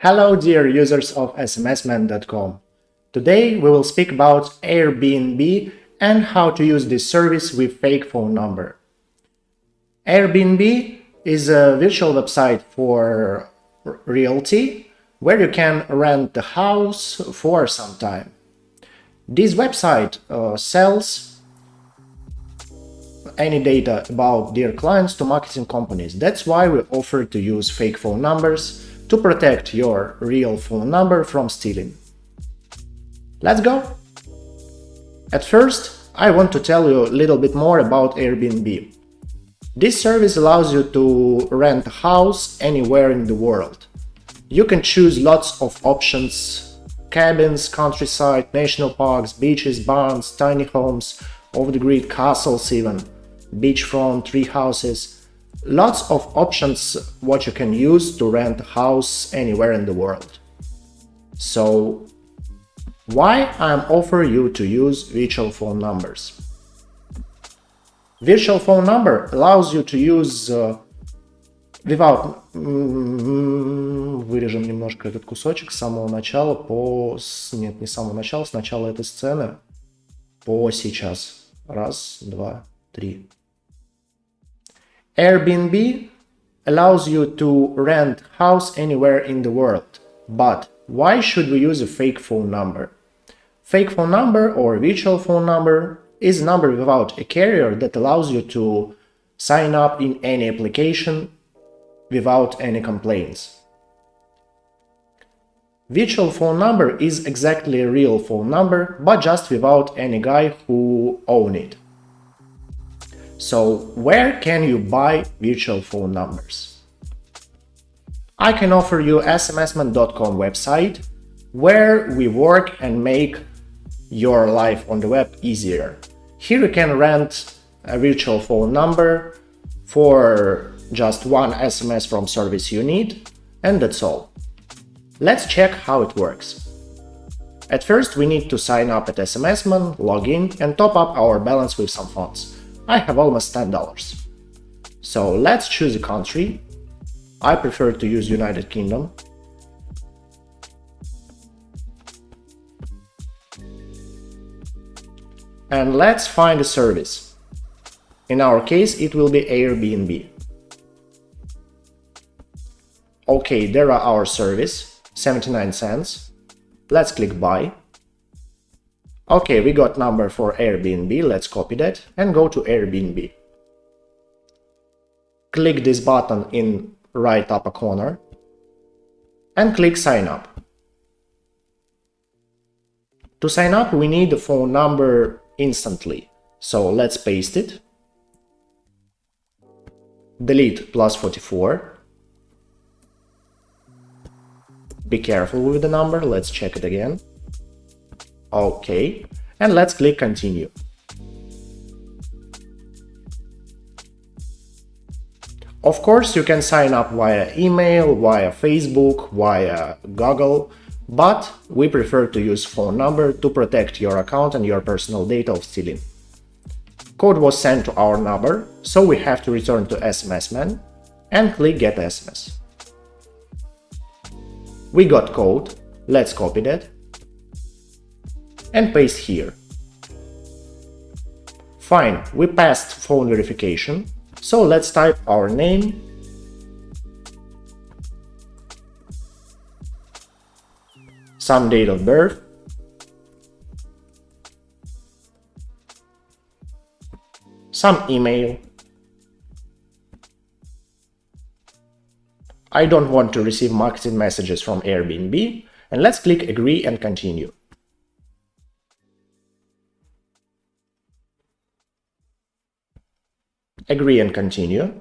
Hello dear users of SMSman.com. Today we will speak about AirBNB and how to use this service with fake phone number. AirBNB is a virtual website for realty where you can rent the house for some time. This website sells any data about their clients to marketing companies. That's why we offer to use fake phone numbers to protect your real phone number from stealing. Let's go! At first, I want to tell you a little bit more about AirBNB. This service allows you to rent a house anywhere in the world. You can choose lots of options: cabins, countryside, national parks, beaches, barns, tiny homes, off-the-grid castles even, beachfront, tree houses. Lots of options what you can use to rent a house anywhere in the world. So, why I'm offering you to use virtual phone numbers? Virtual phone number allows you to use without... Вырежем немножко этот кусочек с самого начала по... Нет, не с самого начала, с начала этой сцены по сейчас. Раз, два, три. AirBNB allows you to rent house anywhere in the world. But why should we use a fake phone number? Fake phone number or virtual phone number is a number without a carrier that allows you to sign up in any application without any complaints. Virtual phone number is exactly a real phone number, but just without any guy who owns it. So, where can you buy virtual phone numbers? I can offer you SMSman.com website, where we work and make your life on the web easier. Here you can rent a virtual phone number for just one SMS from service you need, and that's all. Let's check how it works. At first we need to sign up at SMSman, log in and top up our balance with some funds. I have almost $10. So let's choose a country. I prefer to use United Kingdom. And let's find a service. In our case, it will be AirBNB. Okay, there are our service, 79 cents. Let's click buy. Okay, we got number for AirBNB, let's copy that and go to AirBNB. Click this button in right upper corner and click sign up. To sign up we need the phone number instantly, so let's paste it. Delete +44. Be careful with the number, let's check it again. Okay, and let's click continue. Of course, you can sign up via email, via Facebook, via Google, but we prefer to use phone number to protect your account and your personal data of stealing. Code was sent to our number, so we have to return to SMSman and click get SMS. We got code, let's copy that and paste here. Fine, we passed phone verification, so let's type our name, some date of birth, some email. I don't want to receive marketing messages from AirBNB, and let's click agree and continue. Agree and continue.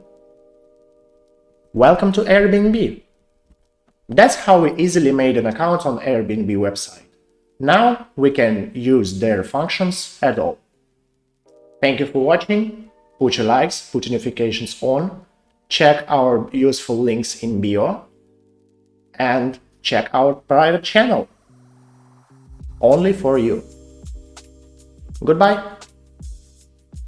Welcome to AirBNB. That's how we easily made an account on AirBNB website. Now we can use their functions at all. Thank you for watching. Put your likes, put notifications on, check our useful links in bio, and check our private channel. Only for you. Goodbye.